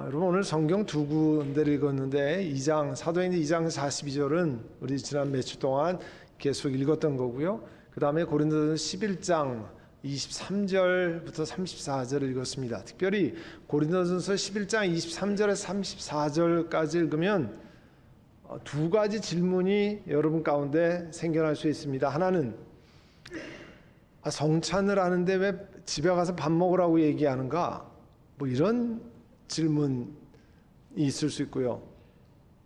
여러분 오늘 성경 두 군데를 읽었는데 사도행전 2장 42절은 우리 지난 몇 주 동안 계속 읽었던 거고요. 그 다음에 고린도전서 11장 23절부터 34절을 읽었습니다. 특별히 고린도전서 11장 23절에서 34절까지 읽으면 두 가지 질문이 여러분 가운데 생겨날 수 있습니다. 하나는 성찬을 하는데 왜 집에 가서 밥 먹으라고 얘기하는가? 뭐 이런 질문이 있을 수 있고요.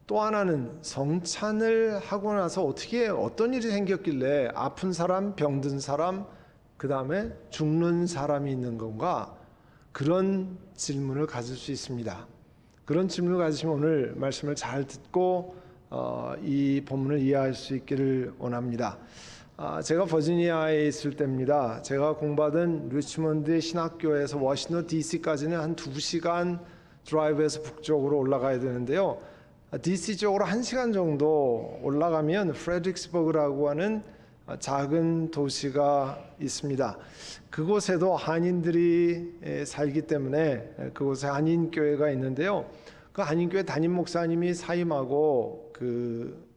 또 하나는 성찬을 하고 나서 어떤 일이 생겼길래 아픈 사람, 병든 사람, 그 다음에 죽는 사람이 있는 건가? 그런 질문을 가질 수 있습니다. 그런 질문을 가지시면 오늘 말씀을 잘 듣고 이 본문을 이해할 수 있기를 원합니다. 제가 버지니아에 있을 때입니다. 제가 공부하던 리치몬드의 신학교에서 워싱턴 DC까지는 한 2시간 드라이브해서 북쪽으로 올라가야 되는데요. DC 쪽으로 1시간 정도 올라가면 프레드릭스버그라고 하는 작은 도시가 있습니다. 그곳에도 한인들이 살기 때문에 그곳에 한인교회가 있는데요. 그 한인교회 담임 목사님이 사임하고 그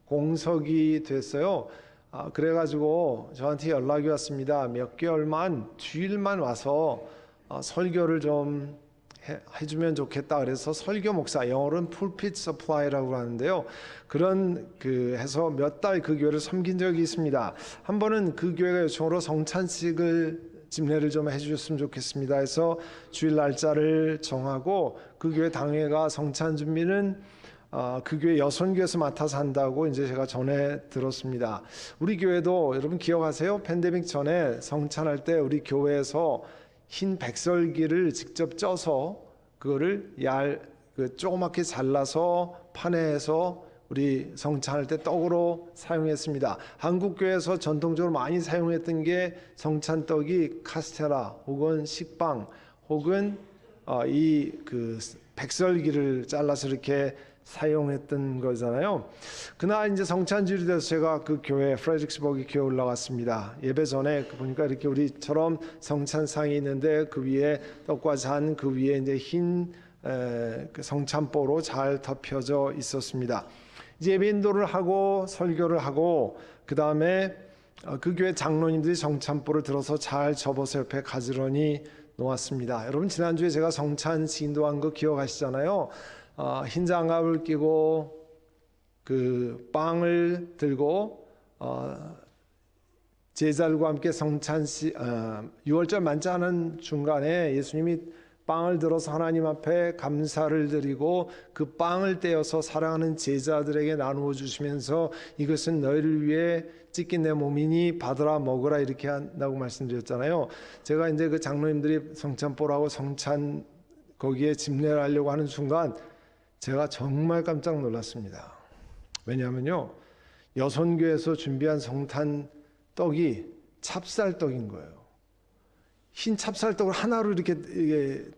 공석이 됐어요. 그래가지고 저한테 연락이 왔습니다. 몇 개월만, 주일만 와서 설교를 좀 해주면 좋겠다. 그래서 설교 목사, 영어로는 풀핏 서플라이라고 하는데요. 그런 해서 몇 달 그 교회를 섬긴 적이 있습니다. 한 번은 그 교회가 요청으로 성찬식을 집례를 좀 해주셨으면 좋겠습니다. 해서 주일 날짜를 정하고 그 교회 당회가 성찬 준비는 그 교회 여선교에서 맡아서 한다고 이제 제가 전해 들었습니다. 우리 교회도 여러분 기억하세요? 팬데믹 전에 성찬할 때 우리 교회에서 흰 백설기를 직접 쪄서 그거를 조그맣게 잘라서 판에서 우리 성찬할 때 떡으로 사용했습니다. 한국 교회에서 전통적으로 많이 사용했던 게 성찬떡이 카스테라 혹은 식빵 혹은 이 백설기를 잘라서 이렇게 사용했던 거잖아요. 그날 이제 성찬주일이 돼서 제가 그 교회 프레드릭스버그 교회 올라갔습니다. 예배 전에 보니까 이렇게 우리처럼 성찬상이 있는데 그 위에 떡과 잔, 그 위에 이제 흰 성찬보로 잘 덮여져 있었습니다. 이제 예배 인도를 하고 설교를 하고 그 다음에 그 교회 장로님들이 성찬보를 들어서 잘 접어서 옆에 가지런히 놓았습니다. 여러분 지난주에 제가 성찬 인도한 거 기억하시잖아요. 흰 장갑을 끼고 그 빵을 들고 제자들과 함께 성찬식 6월절 만찬하는 중간에 예수님이 빵을 들어서 하나님 앞에 감사를 드리고 그 빵을 떼어서 사랑하는 제자들에게 나누어 주시면서 이것은 너희를 위해 찢긴 내 몸이니 받으라 먹으라 이렇게 한다고 말씀드렸잖아요. 제가 이제 그 장로님들이 성찬보라고 성찬 거기에 집례를 하려고 하는 순간 제가 정말 깜짝 놀랐습니다. 왜냐하면요, 여선교에서 준비한 성탄 떡이 찹쌀떡인 거예요. 흰 찹쌀떡을 하나로 이렇게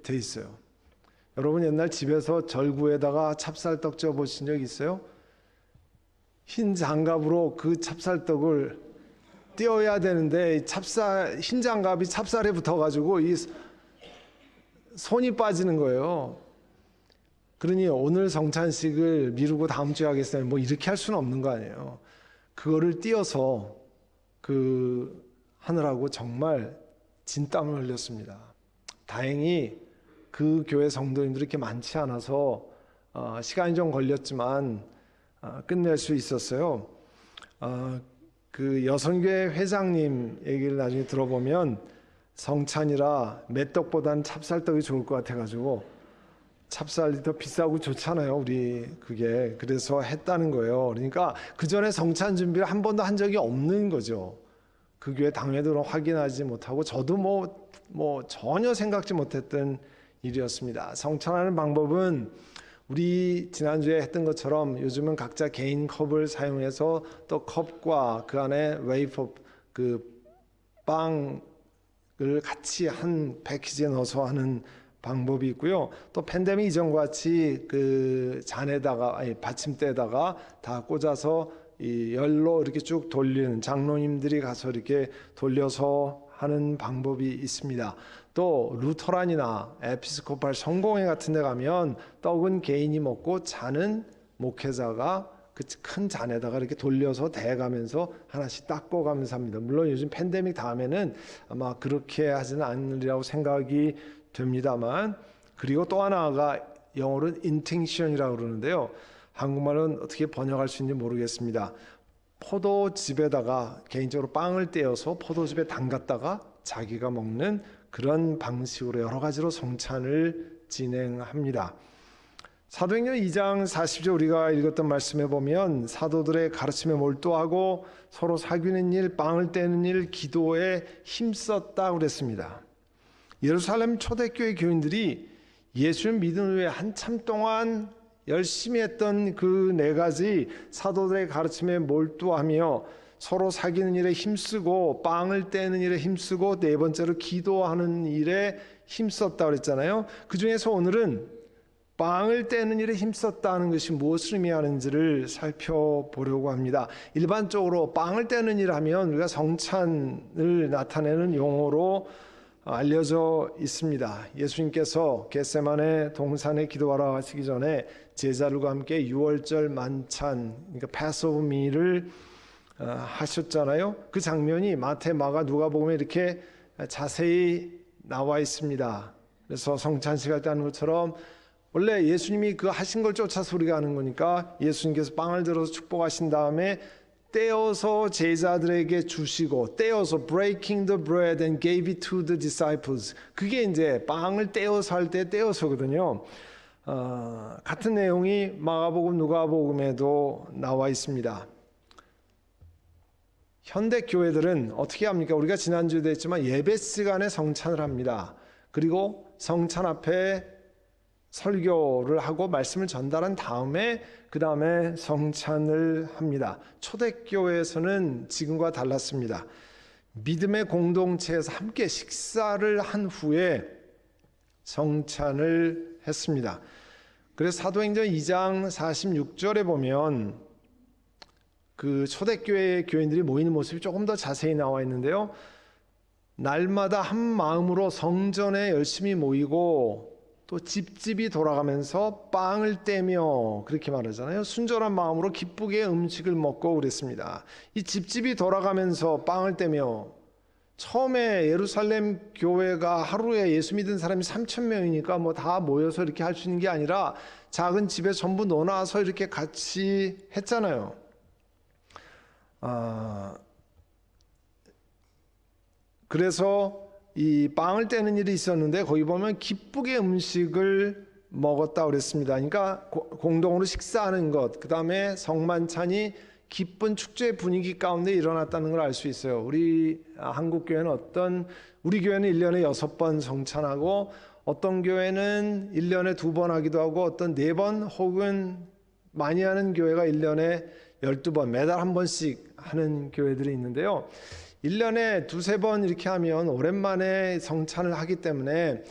돼 있어요. 여러분 옛날 집에서 절구에다가 찹쌀떡 쪄 보신 적 있어요? 흰 장갑으로 그 찹쌀떡을 띄어야 되는데 흰 장갑이 찹쌀에 붙어가지고 이 손이 빠지는 거예요. 그러니 오늘 성찬식을 미루고 다음 주에 하겠어요. 뭐 이렇게 할 수는 없는 거 아니에요. 그거를 띄어서 하느라고 정말 진땀을 흘렸습니다. 다행히 그 교회 성도님들이 이렇게 많지 않아서 시간이 좀 걸렸지만 끝낼 수 있었어요. 그 여선교회 회장님 얘기를 나중에 들어보면 성찬이라 맷떡보다는 찹쌀떡이 좋을 것 같아가지고 찹쌀이 더 비싸고 좋잖아요. 우리 그게 그래서 했다는 거예요. 그러니까 그 전에 성찬 준비를 한 번도 한 적이 없는 거죠. 그 교회 당회도 확인하지 못하고 저도 뭐 전혀 생각지 못했던 일이었습니다. 성찬하는 방법은 우리 지난주에 했던 것처럼 요즘은 각자 개인 컵을 사용해서 또 컵과 그 안에 웨이퍼 그 빵을 같이 한 패키지에 넣어서 하는 방법이 있고요. 또 팬데믹 이전과 같이 그 잔에다가 받침대에다가 다 꽂아서 이 열로 이렇게 쭉 돌리는 장로님들이 가서 이렇게 돌려서 하는 방법이 있습니다. 또 루터란이나 에피스코팔 성공회 같은 데 가면 떡은 개인이 먹고 잔은 목회자가 그 큰 잔에다가 이렇게 돌려서 대가면서 하나씩 닦아가면서 합니다. 물론 요즘 팬데믹 다음에는 아마 그렇게 하지는 않으리라고 생각이 됩니다만, 그리고 또 하나가 영어로는 intention이라고 그러는데요. 한국말은 어떻게 번역할 수 있는지 모르겠습니다. 포도즙에다가 개인적으로 빵을 떼어서 포도즙에 담갔다가 자기가 먹는 그런 방식으로 여러 가지로 성찬을 진행합니다. 사도행전 2장 40절 우리가 읽었던 말씀에 보면 사도들의 가르침에 몰두하고 서로 사귀는 일, 빵을 떼는 일, 기도에 힘썼다고 그랬습니다. 예루살렘 초대교회 교인들이 예수를 믿은 후에 한참 동안 열심히 했던 그 네 가지 사도들의 가르침에 몰두하며 서로 사귀는 일에 힘쓰고 빵을 떼는 일에 힘쓰고 네 번째로 기도하는 일에 힘썼다고 그랬잖아요. 그 중에서 오늘은 빵을 떼는 일에 힘썼다는 것이 무엇을 의미하는지를 살펴보려고 합니다. 일반적으로 빵을 떼는 일 하면 우리가 성찬을 나타내는 용어로 알려져 있습니다. 예수님께서 겟세마네 동산에 기도하러 가시기 전에 제자들과 함께 유월절 만찬, 그러니까 패스오브 밀을 하셨잖아요. 그 장면이 마태, 마가, 누가복음에 이렇게 자세히 나와 있습니다. 그래서 성찬식 할 때 하는 것처럼 원래 예수님이 그 하신 걸 쫓아서 우리가 하는 거니까 예수님께서 빵을 들어서 축복하신 다음에 떼어서 제자들에게 주시고, 떼어서 breaking the bread and gave it to the disciples, 그게 이제 빵을 떼어서 할 때 떼어서거든요. 같은 내용이 마가복음, 누가복음에도 나와 있습니다. 현대 교회들은 어떻게 합니까? 우리가 지난주에도 했지만 예배 시간에 성찬을 합니다. 그리고 성찬 앞에 설교를 하고 말씀을 전달한 다음에 그 다음에 성찬을 합니다. 초대교회에서는 지금과 달랐습니다. 믿음의 공동체에서 함께 식사를 한 후에 성찬을 했습니다. 그래서 사도행전 2장 46절에 보면 그 초대교회 교인들이 모이는 모습이 조금 더 자세히 나와 있는데요. 날마다 한 마음으로 성전에 열심히 모이고 또 집집이 돌아가면서 빵을 떼며, 그렇게 말하잖아요. 순전한 마음으로 기쁘게 음식을 먹고 그랬습니다. 이 집집이 돌아가면서 빵을 떼며, 처음에 예루살렘 교회가 하루에 예수 믿은 사람이 3,000명이니까 뭐 다 모여서 이렇게 할 수 있는 게 아니라 작은 집에 전부 넣어놔서 이렇게 같이 했잖아요. 그래서 이 빵을 떼는 일이 있었는데 거기 보면 기쁘게 음식을 먹었다 그랬습니다. 그러니까 공동으로 식사하는 것, 그 다음에 성만찬이 기쁜 축제 분위기 가운데 일어났다는 걸 알 수 있어요. 우리 한국 교회는 우리 교회는 1년에 6번 성찬하고, 어떤 교회는 1년에 2번 하기도 하고, 어떤 4번 혹은 많이 하는 교회가 1년에 12번, 매달 한 번씩 하는 교회들이 있는데요. 1년에 2-3번 이렇게 하면 오랜만에 성찬을 하기 때문에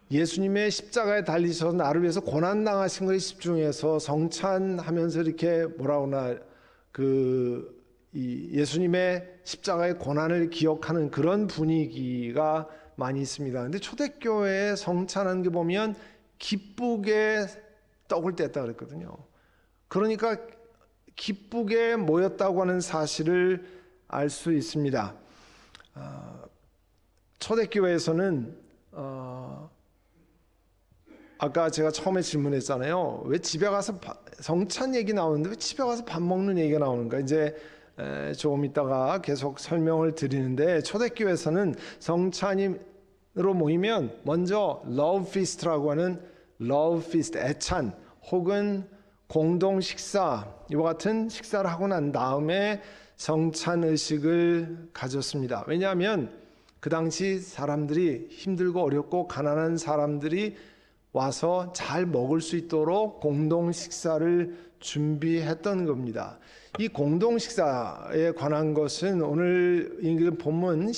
예수님의 십자가에 달리셔서 나를 위해서 고난당하신 것에 집중해서 성찬하면서 이렇게 예수님의 십자가의 고난을 기억하는 그런 분위기가 많이 있습니다. 근데 초대교회에 성찬하는 게 보면 기쁘게 떡을 뗐다 그랬거든요. 그러니까 기쁘게 모였다고 하는 사실을 알 수 있습니다. 초대교회에서는 아까 제가 처음에 질문했잖아요. 왜 집에 가서 성찬 얘기 나오는데 왜 집에 가서 밥 먹는 얘기가 나오는가? 이제 조금 있다가 계속 설명을 드리는데, 초대교회에서는 성찬으로 모이면 먼저 love feast라고 하는 love feast, 애찬 혹은 공동 식사, 이와 같은 식사를 하고 난 다음에 성찬 의식을 가졌습니다. 왜냐하면 그 당시 사람들이 힘들고 어렵고 가난한 사람들이 와서 잘 먹을 수 있도록 공동 식사를 준비했던 겁니다. 이 공동 식사에 관한 것은 오늘 읽은 본문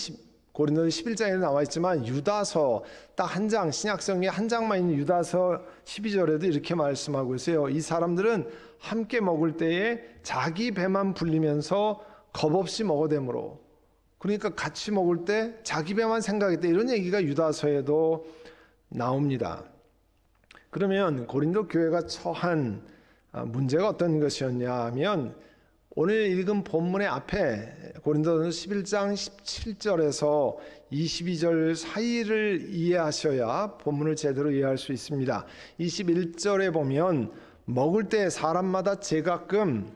고린도서 11장에 나와 있지만 유다서 딱 한 장, 신약성에 한 장만 있는 유다서 12절에도 이렇게 말씀하고 있어요. 이 사람들은 함께 먹을 때에 자기 배만 불리면서 겁없이 먹어대므로 그러니까 같이 먹을 때 자기 배만 생각했다, 이런 얘기가 유다서에도 나옵니다. 그러면 고린도 교회가 처한 문제가 어떤 것이었냐 하면, 오늘 읽은 본문의 앞에 고린도전서 11장 17절에서 22절 사이를 이해하셔야 본문을 제대로 이해할 수 있습니다. 21절에 보면 먹을 때 사람마다 제각금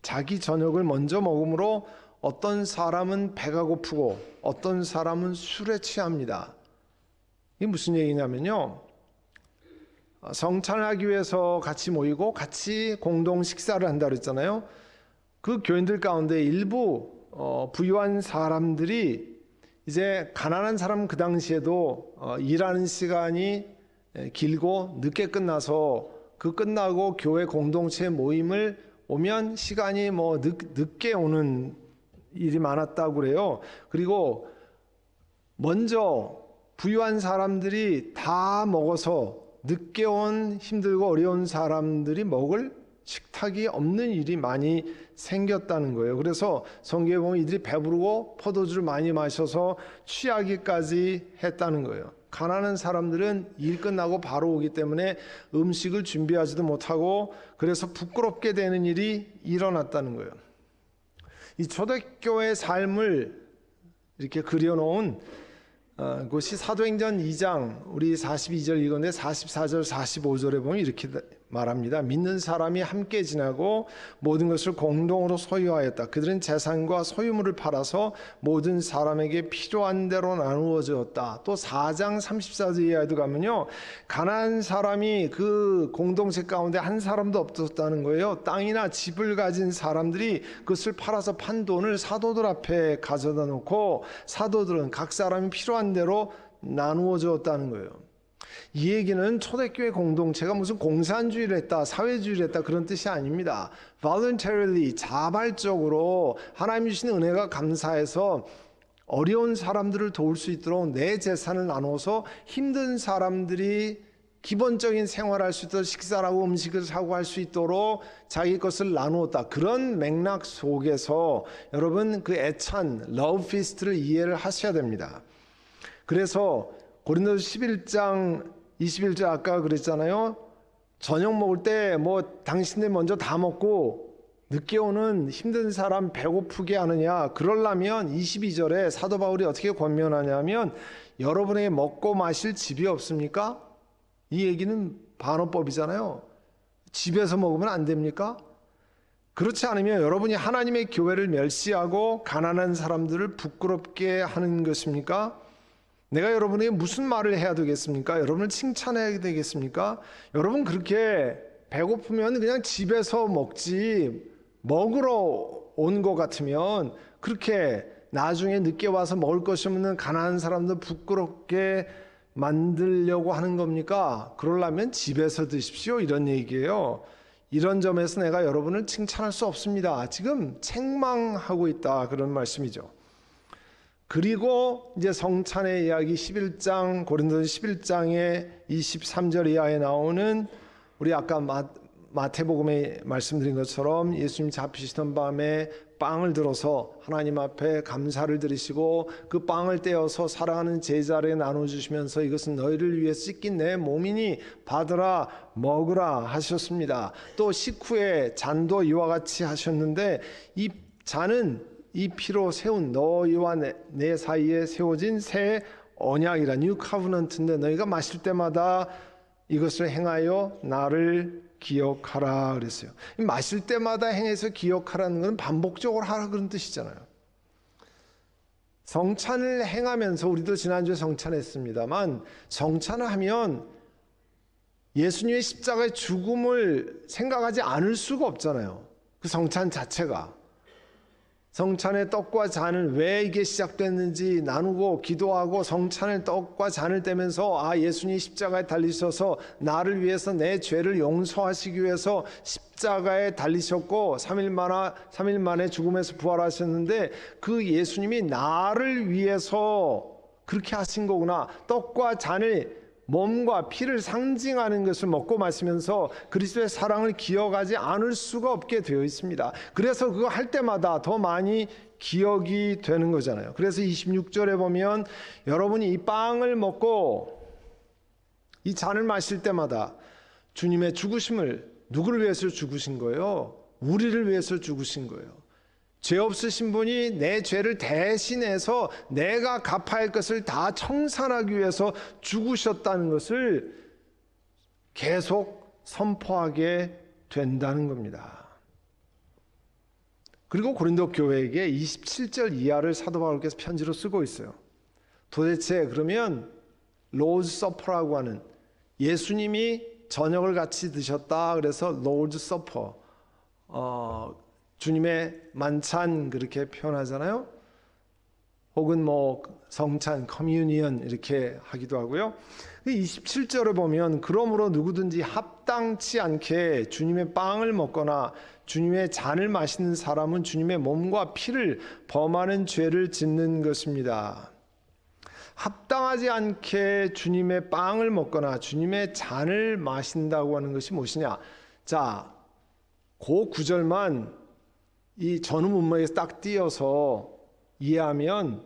자기 저녁을 먼저 먹으므로 어떤 사람은 배가 고프고 어떤 사람은 술에 취합니다. 이게 무슨 얘기냐면요, 성찬을 하기 위해서 같이 모이고 같이 공동 식사를 한다 그랬잖아요. 그 교인들 가운데 일부 부유한 사람들이, 이제 가난한 사람 그 당시에도 일하는 시간이 길고 늦게 끝나서 그 끝나고 교회 공동체 모임을 오면 시간이 늦게 오는 일이 많았다고 그래요. 그리고 먼저 부유한 사람들이 다 먹어서 늦게 온 힘들고 어려운 사람들이 먹을 식탁이 없는 일이 많이 생겼다는 거예요. 그래서 성경에 보면 이들이 배부르고 포도주를 많이 마셔서 취하기까지 했다는 거예요. 가난한 사람들은 일 끝나고 바로 오기 때문에 음식을 준비하지도 못하고, 그래서 부끄럽게 되는 일이 일어났다는 거예요. 이 초대교회의 삶을 이렇게 그려놓은 곳이 사도행전 2장 우리 42절 읽었는데 44절 45절에 보면 이렇게 말합니다. 믿는 사람이 함께 지내고 모든 것을 공동으로 소유하였다. 그들은 재산과 소유물을 팔아서 모든 사람에게 필요한 대로 나누어 주었다. 또 4장 34절 이하에도 가면요, 가난한 사람이 그 공동체 가운데 한 사람도 없었다는 거예요. 땅이나 집을 가진 사람들이 그것을 팔아서 판 돈을 사도들 앞에 가져다 놓고 사도들은 각 사람이 필요한 대로 나누어 주었다는 거예요. 이 얘기는 초대교회 공동체가 무슨 공산주의를 했다, 사회주의를 했다, 그런 뜻이 아닙니다. voluntarily, 자발적으로 하나님 주신 은혜가 감사해서 어려운 사람들을 도울 수 있도록 내 재산을 나눠서 힘든 사람들이 기본적인 생활할 수 있도록 식사를 하고 음식을 사고 할 수 있도록 자기 것을 나누었다. 그런 맥락 속에서 여러분 그 애찬 러브 피스트를 이해를 하셔야 됩니다. 그래서 고린도서 11장 21절 아까 그랬잖아요. 저녁 먹을 때 당신들 먼저 다 먹고 늦게 오는 힘든 사람 배고프게 하느냐, 그러려면 22절에 사도 바울이 어떻게 권면하냐면, 여러분에게 먹고 마실 집이 없습니까? 이 얘기는 반어법이잖아요. 집에서 먹으면 안 됩니까? 그렇지 않으면 여러분이 하나님의 교회를 멸시하고 가난한 사람들을 부끄럽게 하는 것입니까? 내가 여러분에게 무슨 말을 해야 되겠습니까? 여러분을 칭찬해야 되겠습니까? 여러분 그렇게 배고프면 그냥 집에서 먹지, 먹으러 온 것 같으면 그렇게 나중에 늦게 와서 먹을 것이 없는 가난한 사람들 부끄럽게 만들려고 하는 겁니까? 그러려면 집에서 드십시오, 이런 얘기예요. 이런 점에서 내가 여러분을 칭찬할 수 없습니다. 지금 책망하고 있다, 그런 말씀이죠. 그리고 이제 성찬의 이야기 11장 고린도서 11장의 23절 이하에 나오는, 우리 아까 마태복음에 말씀드린 것처럼 예수님 잡히시던 밤에 빵을 들어서 하나님 앞에 감사를 드리시고 그 빵을 떼어서 사랑하는 제자에게 나눠주시면서 이것은 너희를 위해 씻긴 내 몸이니 받으라 먹으라 하셨습니다. 또 식후에 잔도 이와 같이 하셨는데, 이 잔은 이 피로 세운 너희와 내 사이에 세워진 새 언약이라, 뉴 카브넌트인데 너희가 마실 때마다 이것을 행하여 나를 기억하라 그랬어요. 마실 때마다 행해서 기억하라는 건 반복적으로 하라, 그런 뜻이잖아요. 성찬을 행하면서, 우리도 지난주에 성찬했습니다만, 성찬을 하면 예수님의 십자가의 죽음을 생각하지 않을 수가 없잖아요. 그 성찬 자체가. 성찬의 떡과 잔을 왜 이게 시작됐는지 나누고 기도하고 성찬의 떡과 잔을 떼면서 예수님이 십자가에 달리셔서 나를 위해서 내 죄를 용서하시기 위해서 십자가에 달리셨고 3일 만에 죽음에서 부활하셨는데, 그 예수님이 나를 위해서 그렇게 하신 거구나. 떡과 잔을 몸과 피를 상징하는 것을 먹고 마시면서 그리스도의 사랑을 기억하지 않을 수가 없게 되어 있습니다. 그래서 그거 할 때마다 더 많이 기억이 되는 거잖아요. 그래서 26절에 보면 여러분이 이 빵을 먹고 이 잔을 마실 때마다 주님의 죽으심을 누구를 위해서 죽으신 거예요? 우리를 위해서 죽으신 거예요. 죄 없으신 분이 내 죄를 대신해서 내가 갚아야 할 것을 다 청산하기 위해서 죽으셨다는 것을 계속 선포하게 된다는 겁니다. 그리고 고린도 교회에게 27절 이하를 사도 바울께서 편지로 쓰고 있어요. 도대체 그러면 로즈 서퍼라고 하는 예수님이 저녁을 같이 드셨다 그래서 로즈 서퍼 주님의 만찬 그렇게 표현하잖아요. 혹은 뭐 성찬, 커뮤니언 이렇게 하기도 하고요. 27절을 보면 그러므로 누구든지 합당치 않게 주님의 빵을 먹거나 주님의 잔을 마시는 사람은 주님의 몸과 피를 범하는 죄를 짓는 것입니다. 합당하지 않게 주님의 빵을 먹거나 주님의 잔을 마신다고 하는 것이 무엇이냐? 자, 그 구절만 이 전후 문맥에서 딱 띄어서 이해하면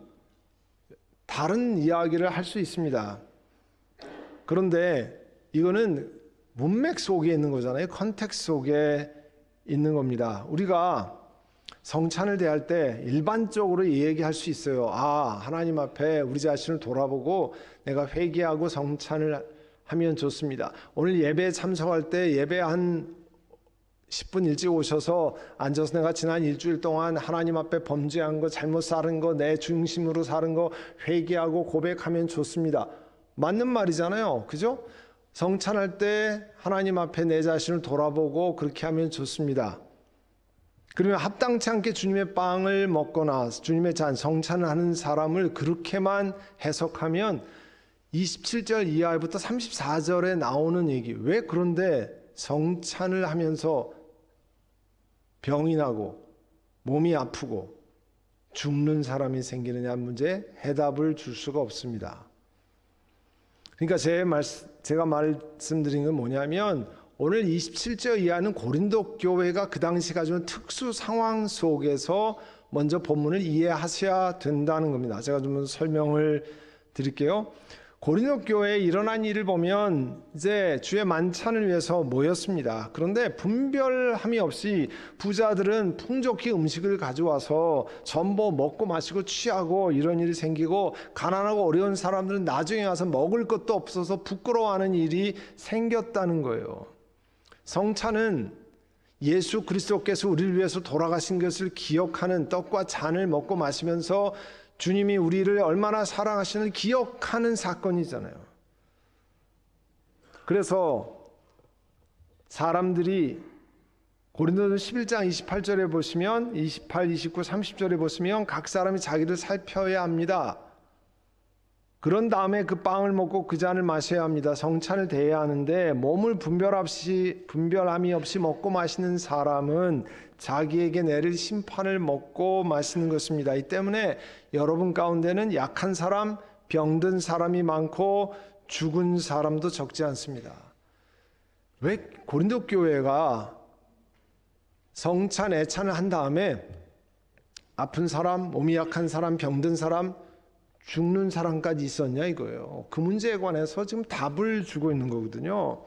다른 이야기를 할 수 있습니다. 그런데 이거는 문맥 속에 있는 거잖아요. 컨텍스트 속에 있는 겁니다. 우리가 성찬을 대할 때 일반적으로 얘기할 수 있어요. 하나님 앞에 우리 자신을 돌아보고 내가 회개하고 성찬을 하면 좋습니다. 오늘 예배에 참석할 때 예배 한 10분 일찍 오셔서 앉아서 내가 지난 일주일 동안 하나님 앞에 범죄한 거, 잘못 살은 거, 내 중심으로 살은 거 회개하고 고백하면 좋습니다. 맞는 말이잖아요. 그죠? 성찬할 때 하나님 앞에 내 자신을 돌아보고 그렇게 하면 좋습니다. 그러면 합당치 않게 주님의 빵을 먹거나 주님의 잔, 성찬을 하는 사람을 그렇게만 해석하면 27절 이하부터 34절에 나오는 얘기, 왜 그런데 성찬을 하면서 병이 나고 몸이 아프고 죽는 사람이 생기느냐 문제에 해답을 줄 수가 없습니다. 그러니까 제가 말씀드린 건 뭐냐면 오늘 27절 이하는 고린도 교회가 그 당시 가지고 있는 특수 상황 속에서 먼저 본문을 이해하셔야 된다는 겁니다. 제가 좀 설명을 드릴게요. 고린도 교회에 일어난 일을 보면 이제 주의 만찬을 위해서 모였습니다. 그런데 분별함이 없이 부자들은 풍족히 음식을 가져와서 전부 먹고 마시고 취하고 이런 일이 생기고, 가난하고 어려운 사람들은 나중에 와서 먹을 것도 없어서 부끄러워하는 일이 생겼다는 거예요. 성찬은 예수 그리스도께서 우리를 위해서 돌아가신 것을 기억하는 떡과 잔을 먹고 마시면서 주님이 우리를 얼마나 사랑하시는지 기억하는 사건이잖아요. 그래서 사람들이 고린도서 11장 28절에 보시면 28, 29, 30절에 보시면 각 사람이 자기를 살펴야 합니다. 그런 다음에 그 빵을 먹고 그 잔을 마셔야 합니다. 성찬을 대해야 하는데 몸을 분별함이 없이 먹고 마시는 사람은 자기에게 내릴 심판을 먹고 마시는 것입니다. 이 때문에 여러분 가운데는 약한 사람, 병든 사람이 많고 죽은 사람도 적지 않습니다. 왜 고린도 교회가 성찬, 애찬을 한 다음에 아픈 사람, 몸이 약한 사람, 병든 사람, 죽는 사람까지 있었냐 이거예요. 그 문제에 관해서 지금 답을 주고 있는 거거든요.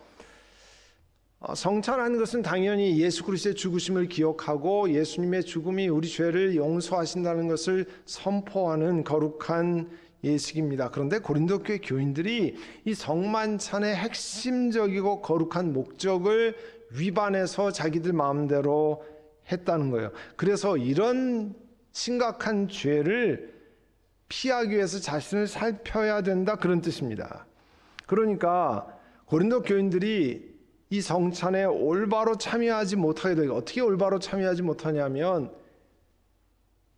성찬하는 것은 당연히 예수 그리스도의 죽으심을 기억하고 예수님의 죽음이 우리 죄를 용서하신다는 것을 선포하는 거룩한 예식입니다. 그런데 고린도 교회 교인들이 이 성만찬의 핵심적이고 거룩한 목적을 위반해서 자기들 마음대로 했다는 거예요. 그래서 이런 심각한 죄를 피하기 위해서 자신을 살펴야 된다, 그런 뜻입니다. 그러니까 고린도 교인들이 이 성찬에 올바로 참여하지 못하게 되고, 어떻게 올바로 참여하지 못하냐면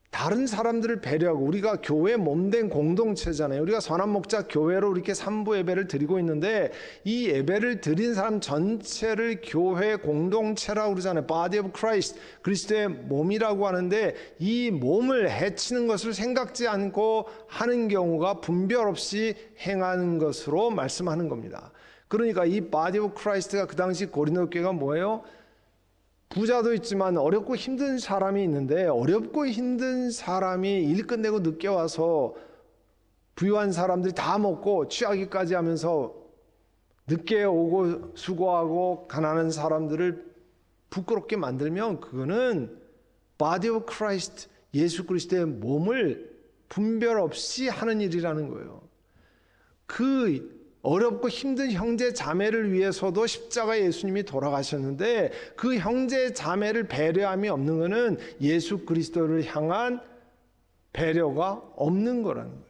다른 사람들을 배려하고, 우리가 교회 몸된 공동체잖아요. 우리가 선한목자 교회로 이렇게 삼부 예배를 드리고 있는데 이 예배를 드린 사람 전체를 교회 공동체라고 그러잖아요. Body of Christ, 그리스도의 몸이라고 하는데 이 몸을 해치는 것을 생각지 않고 하는 경우가 분별 없이 행하는 것으로 말씀하는 겁니다. 그러니까 이 Body of Christ가 그 당시 고린도 교회가 뭐예요? 부자도 있지만 어렵고 힘든 사람이 있는데, 어렵고 힘든 사람이 일 끝내고 늦게 와서 부유한 사람들이 다 먹고 취하기까지 하면서 늦게 오고 수고하고 가난한 사람들을 부끄럽게 만들면 그거는 Body of Christ, 예수 그리스도의 몸을 분별 없이 하는 일이라는 거예요. 그 어렵고 힘든 형제 자매를 위해서도 십자가 예수님이 돌아가셨는데, 그 형제 자매를 배려함이 없는 것은 예수 그리스도를 향한 배려가 없는 거라는 거예요.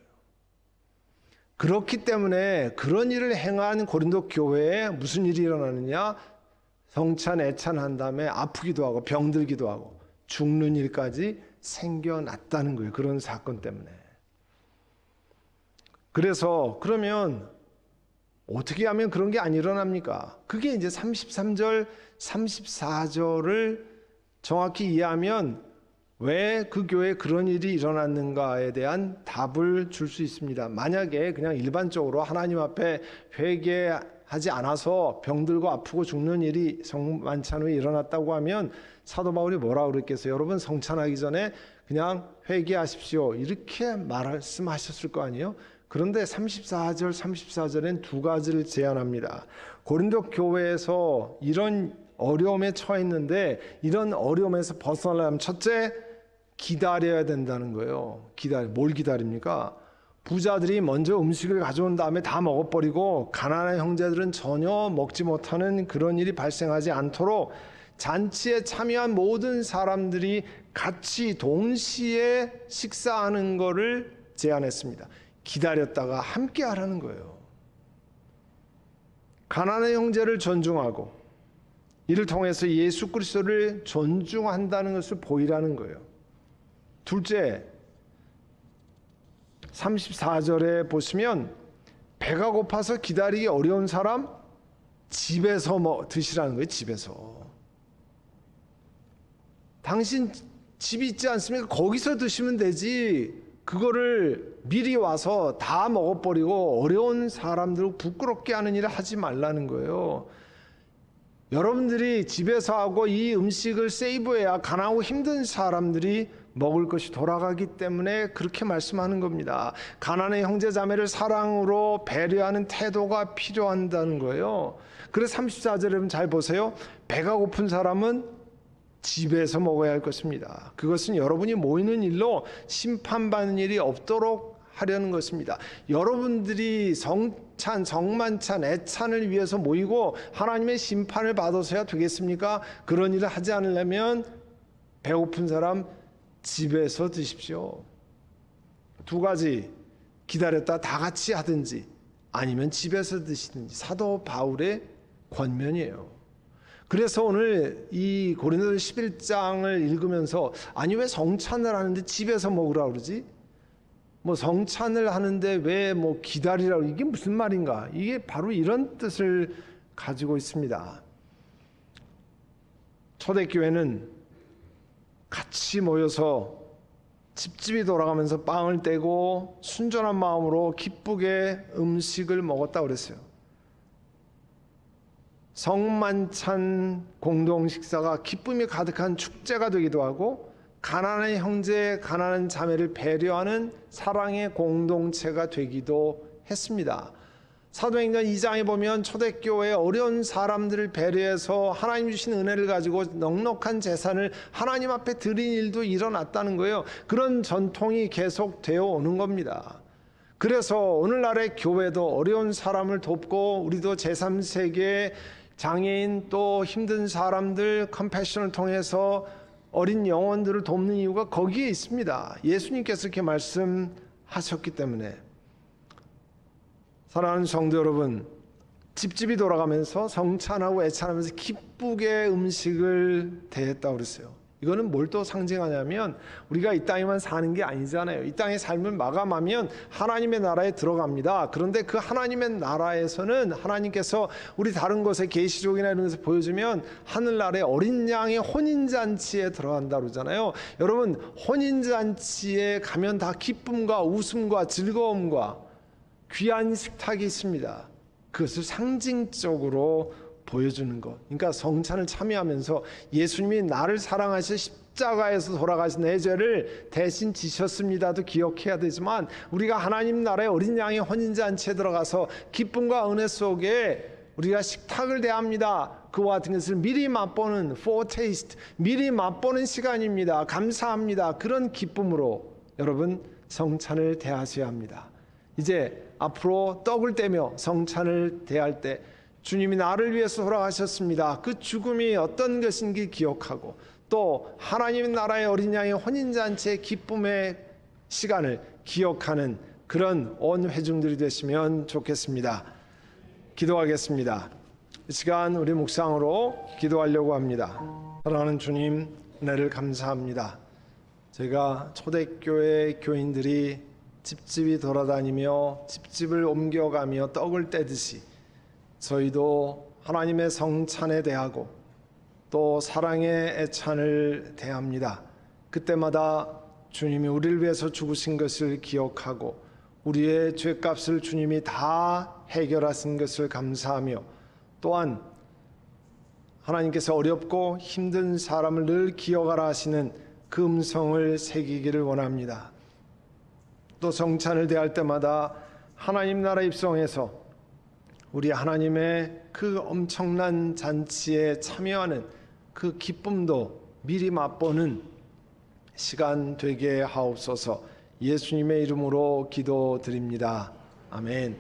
그렇기 때문에 그런 일을 행한 고린도 교회에 무슨 일이 일어나느냐? 성찬 애찬한 다음에 아프기도 하고 병들기도 하고 죽는 일까지 생겨났다는 거예요. 그런 사건 때문에. 그래서 그러면 어떻게 하면 그런 게 안 일어납니까? 그게 이제 33절, 34절을 정확히 이해하면 왜 그 교회에 그런 일이 일어났는가에 대한 답을 줄 수 있습니다. 만약에 그냥 일반적으로 하나님 앞에 회개하지 않아서 병들고 아프고 죽는 일이 성만찬 후에 일어났다고 하면 사도 바울이 뭐라고 그랬겠어요? 여러분 성찬하기 전에 그냥 회개하십시오, 이렇게 말씀하셨을 거 아니에요? 그런데 34절, 34절엔 두 가지를 제안합니다. 고린도 교회에서 이런 어려움에 처했는데 이런 어려움에서 벗어나려면 첫째, 기다려야 된다는 거예요. 뭘 기다립니까? 부자들이 먼저 음식을 가져온 다음에 다 먹어버리고 가난한 형제들은 전혀 먹지 못하는 그런 일이 발생하지 않도록 잔치에 참여한 모든 사람들이 같이 동시에 식사하는 것을 제안했습니다. 기다렸다가 함께 하라는 거예요. 가난한 형제를 존중하고 이를 통해서 예수 그리스도를 존중한다는 것을 보이라는 거예요. 둘째, 34절에 보시면 배가 고파서 기다리기 어려운 사람 집에서 드시라는 거예요. 집에서. 당신 집이 있지 않습니까? 거기서 드시면 되지. 그거를 미리 와서 다 먹어버리고 어려운 사람들을 부끄럽게 하는 일을 하지 말라는 거예요. 여러분들이 집에서 하고 이 음식을 세이브해야 가난하고 힘든 사람들이 먹을 것이 돌아가기 때문에 그렇게 말씀하는 겁니다. 가난한 형제 자매를 사랑으로 배려하는 태도가 필요한다는 거예요. 그래서 34절에 보면 잘 보세요. 배가 고픈 사람은 집에서 먹어야 할 것입니다. 그것은 여러분이 모이는 일로 심판받는 일이 없도록 하려는 것입니다. 여러분들이 성찬, 정만찬, 애찬을 위해서 모이고 하나님의 심판을 받아서야 되겠습니까? 그런 일을 하지 않으려면 배고픈 사람 집에서 드십시오. 두 가지, 기다렸다 다 같이 하든지 아니면 집에서 드시든지, 사도 바울의 권면이에요. 그래서 오늘 이 고린도서 11장을 읽으면서 아니 왜 성찬을 하는데 집에서 먹으라 그러지? 뭐 성찬을 하는데 왜 뭐 기다리라고, 이게 무슨 말인가? 이게 바로 이런 뜻을 가지고 있습니다. 초대교회는 같이 모여서 집집이 돌아가면서 빵을 떼고 순전한 마음으로 기쁘게 음식을 먹었다고 그랬어요. 성만찬 공동 식사가 기쁨이 가득한 축제가 되기도 하고 가난한 형제, 가난한 자매를 배려하는 사랑의 공동체가 되기도 했습니다. 사도행전 2장에 보면 초대교회 어려운 사람들을 배려해서 하나님 주신 은혜를 가지고 넉넉한 재산을 하나님 앞에 드린 일도 일어났다는 거예요. 그런 전통이 계속되어 오는 겁니다. 그래서 오늘날의 교회도 어려운 사람을 돕고 우리도 제3세계 장애인 또 힘든 사람들 컴패션을 통해서 어린 영혼들을 돕는 이유가 거기에 있습니다. 예수님께서 이렇게 말씀하셨기 때문에. 사랑하는 성도 여러분, 집집이 돌아가면서 성찬하고 애찬하면서 기쁘게 음식을 대했다고 그랬어요. 이거는 뭘 또 상징하냐면 우리가 이 땅에만 사는 게 아니잖아요. 이 땅의 삶을 마감하면 하나님의 나라에 들어갑니다. 그런데 그 하나님의 나라에서는 하나님께서 우리 다른 곳에 계시록이나 이런 데서 보여주면 하늘나라의 어린 양의 혼인잔치에 들어간다 그러잖아요. 여러분, 혼인잔치에 가면 다 기쁨과 웃음과 즐거움과 귀한 식탁이 있습니다. 그것을 상징적으로 보여주는 것. 그러니까 성찬을 참여하면서 예수님이 나를 사랑하셔 십자가에서 돌아가신 내 죄를 대신 지셨습니다도 기억해야 되지만, 우리가 하나님 나라의 어린 양의 혼인잔치에 들어가서 기쁨과 은혜 속에 우리가 식탁을 대합니다. 그와 같은 것을 미리 맛보는 foretaste, 미리 맛보는 시간입니다. 감사합니다. 그런 기쁨으로 여러분 성찬을 대하셔야 합니다. 이제 앞으로 떡을 떼며 성찬을 대할 때 주님이 나를 위해서 돌아가셨습니다. 그 죽음이 어떤 것인지 기억하고, 또 하나님 나라의 어린 양의 혼인잔치의 기쁨의 시간을 기억하는 그런 온 회중들이 되시면 좋겠습니다. 기도하겠습니다. 이 시간 우리 묵상으로 기도하려고 합니다. 사랑하는 주님, 은혜를 감사합니다. 제가 초대교회 교인들이 집집이 돌아다니며 집집을 옮겨가며 떡을 떼듯이 저희도 하나님의 성찬에 대하고 또 사랑의 애찬을 대합니다. 그때마다 주님이 우리를 위해서 죽으신 것을 기억하고 우리의 죄값을 주님이 다 해결하신 것을 감사하며, 또한 하나님께서 어렵고 힘든 사람을 늘 기억하라 하시는 그 음성을 새기기를 원합니다. 또 성찬을 대할 때마다 하나님 나라 입성해서 우리 하나님의 그 엄청난 잔치에 참여하는 그 기쁨도 미리 맛보는 시간 되게 하옵소서. 예수님의 이름으로 기도드립니다. 아멘.